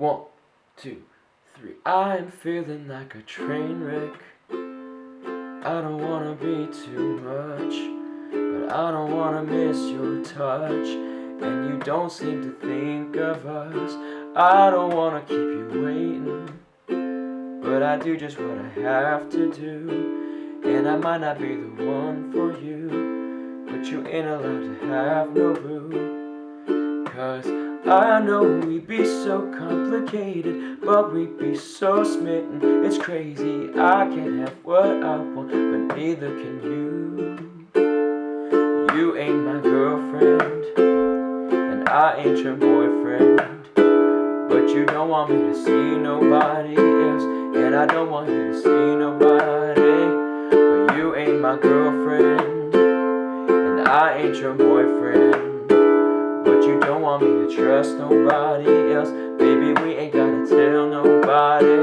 1, 2, 3. I'm feeling like a train wreck. I don't wanna be too much, but I don't wanna miss your touch. And you don't seem to think of us. I don't wanna keep you waiting, but I do just what I have to do. And I might not be the one for you, but you ain't allowed to have no boo. 'Cause I know we'd be so complicated, but we'd be so smitten. It's crazy, I can't have what I want, but neither can you. You ain't my girlfriend, and I ain't your boyfriend, but you don't want me to see nobody else, and I don't want you to see nobody. But you ain't my girlfriend, and I ain't your boyfriend, but you don't want me to trust nobody else. Baby, we ain't gotta tell nobody.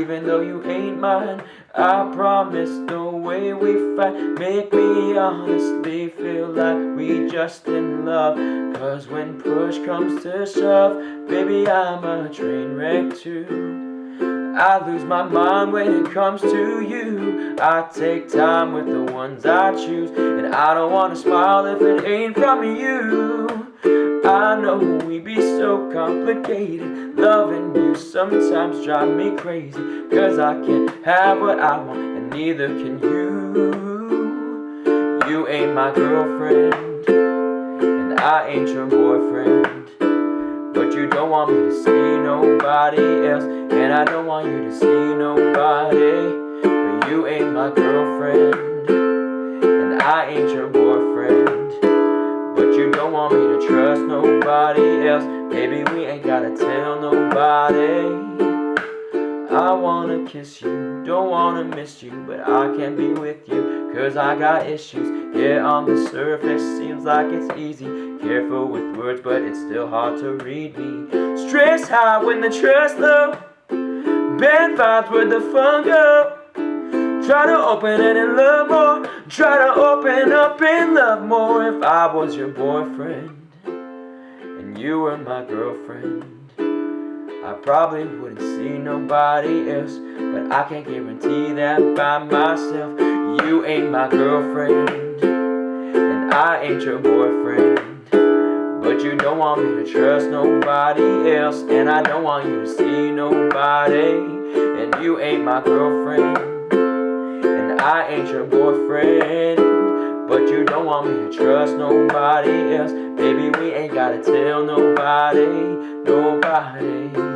Even though you ain't mine, I promise the way we fight make me honestly feel like we just in love. 'Cause when push comes to shove, baby, I'm a train wreck too. I lose my mind when it comes to you. I take time with the ones I choose, and I don't wanna smile if it ain't from you. I know we be so complicated. Loving you sometimes drive me crazy, 'cause I can't have what I want, and neither can you. You ain't my girlfriend, and I ain't your boyfriend, but you don't want me to see nobody else, and I don't want you to see nobody. But you ain't my girlfriend, and I ain't your boyfriend, but you don't want me to trust nobody else. Baby, we ain't gotta tell nobody. I wanna kiss you, don't wanna miss you, but I can't be with you, 'cause I got issues. Yeah, on the surface seems like it's easy. Careful with words, but it's still hard to read me. Stress high when the trust low. Bad vibes where the fun go. Try to open it and love more. Try to open up and love more. If I was your boyfriend and you were my girlfriend, I probably wouldn't see nobody else, but I can't guarantee that by myself. You ain't my girlfriend, and I ain't your boyfriend, but you don't want me to trust nobody else, and I don't want you to see nobody. And you ain't my girlfriend, and I ain't your boyfriend, but you don't want me to trust nobody else. Baby, we ain't gotta tell nobody, nobody.